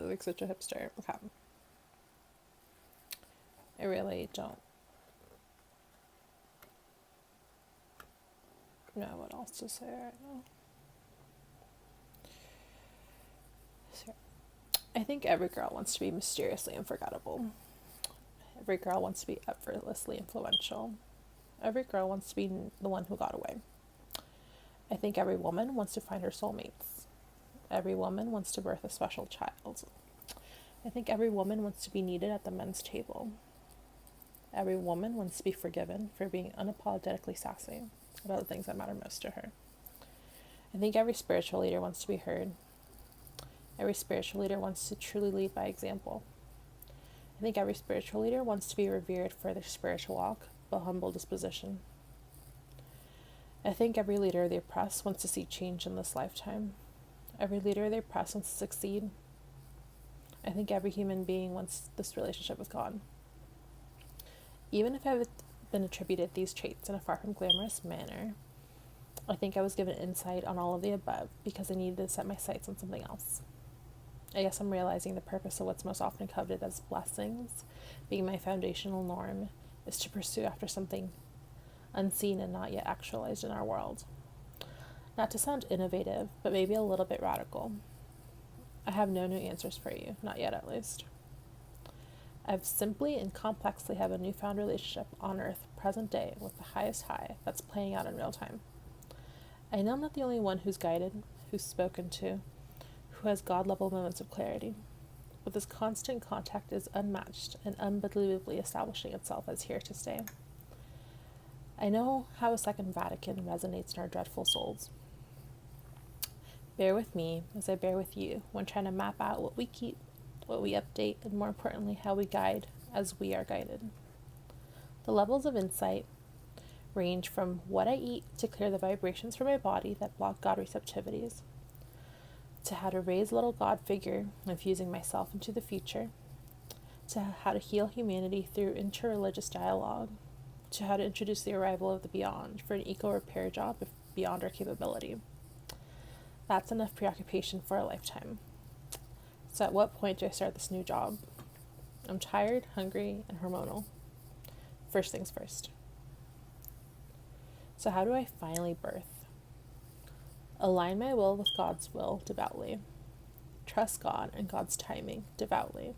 like such a hipster. Okay. I really don't know what else to say right now. So, I think every girl wants to be mysteriously unforgettable. Every girl wants to be effortlessly influential. Every girl wants to be the one who got away. I think every woman wants to find her soulmates. Every woman wants to birth a special child. I think every woman wants to be needed at the men's table. Every woman wants to be forgiven for being unapologetically sassy about the things that matter most to her. I think every spiritual leader wants to be heard. Every spiritual leader wants to truly lead by example. I think every spiritual leader wants to be revered for their spiritual walk, but humble disposition. I think every leader of the oppressed wants to see change in this lifetime. Every leader of the oppressed wants to succeed. I think every human being wants this relationship with God. Even if I've been attributed these traits in a far from glamorous manner, I think I was given insight on all of the above because I needed to set my sights on something else. I guess I'm realizing the purpose of what's most often coveted as blessings, being my foundational norm, is to pursue after something unseen and not yet actualized in our world. Not to sound innovative, but maybe a little bit radical. I have no new answers for you, not yet at least. I've simply and complexly have a newfound relationship on Earth, present day, with the highest high that's playing out in real time. I know I'm not the only one who's guided, who's spoken to, who has God-level moments of clarity, but this constant contact is unmatched and unbelievably establishing itself as here to stay. I know how a Second Vatican resonates in our dreadful souls. Bear with me as I bear with you when trying to map out what we keep, what we update, and more importantly, how we guide as we are guided. The levels of insight range from what I eat to clear the vibrations from my body that block God receptivities, to how to raise a little God figure, infusing myself into the future, to how to heal humanity through interreligious dialogue, to how to introduce the arrival of the beyond for an eco-repair job if beyond our capability. That's enough preoccupation for a lifetime. So at what point do I start this new job? I'm tired, hungry, and hormonal. First things first. So how do I finally birth? Align my will with God's will devoutly. Trust God and God's timing devoutly.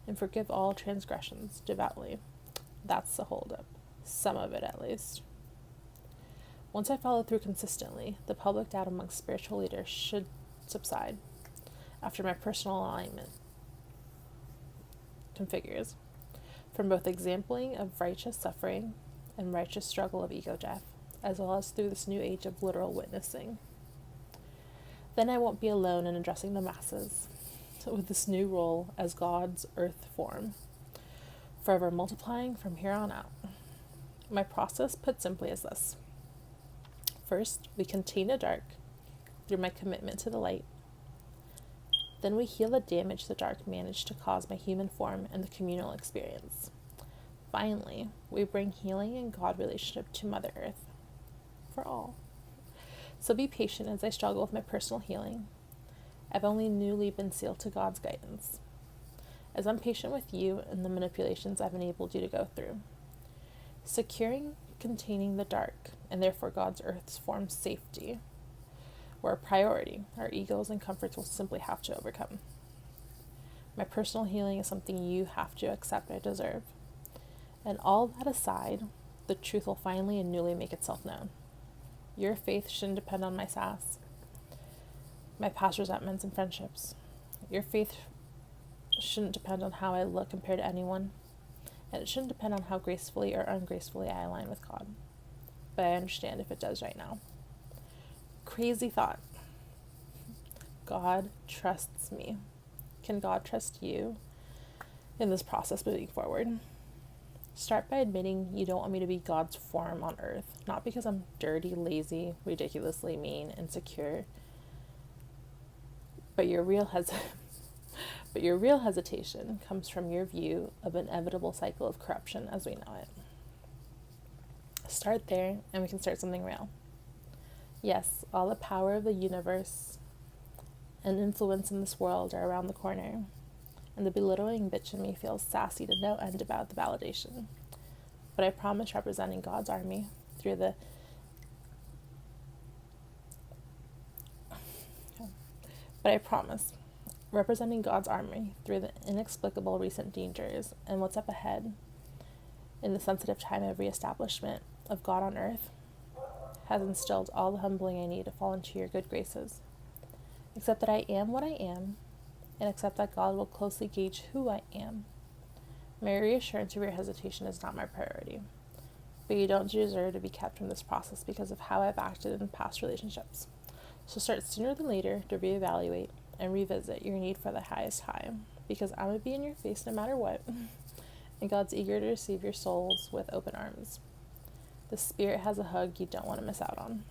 And forgive all transgressions devoutly. That's the holdup. Some of it, at least. Once I follow through consistently, the public doubt among spiritual leaders should subside after my personal alignment configures, from both exempling of righteous suffering and righteous struggle of ego death, as well as through this new age of literal witnessing. Then I won't be alone in addressing the masses with this new role as God's earth form, forever multiplying from here on out. My process, put simply, is this. First, we contain the dark through my commitment to the light. Then we heal the damage the dark managed to cause my human form and the communal experience. Finally, we bring healing and God relationship to Mother Earth for all. So be patient as I struggle with my personal healing. I've only newly been sealed to God's guidance. As I'm patient with you and the manipulations I've enabled you to go through. Securing, containing the dark, and therefore God's earth's form safety, were a priority. Our egos and comforts will simply have to overcome. My personal healing is something you have to accept I deserve. And all that aside, the truth will finally and newly make itself known. Your faith shouldn't depend on my sass, my past resentments and friendships. Your faith shouldn't depend on how I look compared to anyone, and it shouldn't depend on how gracefully or ungracefully I align with God. But I understand if it does right now. Crazy thought. God trusts me. Can God trust you in this process moving forward? Start by admitting you don't want me to be God's form on earth, not because I'm dirty, lazy, ridiculously mean, insecure, but your real hesitation comes from your view of an inevitable cycle of corruption as we know it. Start there, and we can start something real. Yes, all the power of the universe and influence in this world are around the corner. and the belittling bitch in me feels sassy to no end about the validation. But I promise representing God's army through the inexplicable recent dangers and what's up ahead in the sensitive time of reestablishment of God on earth has instilled all the humbling I need to fall into your good graces. Accept that I am what I am, and accept that God will closely gauge who I am. My reassurance of your hesitation is not my priority, but you don't deserve to be kept from this process because of how I've acted in past relationships. So start sooner than later to reevaluate and revisit your need for the highest high, because I'm going to be in your face no matter what, and God's eager to receive your souls with open arms. The Spirit has a hug you don't want to miss out on.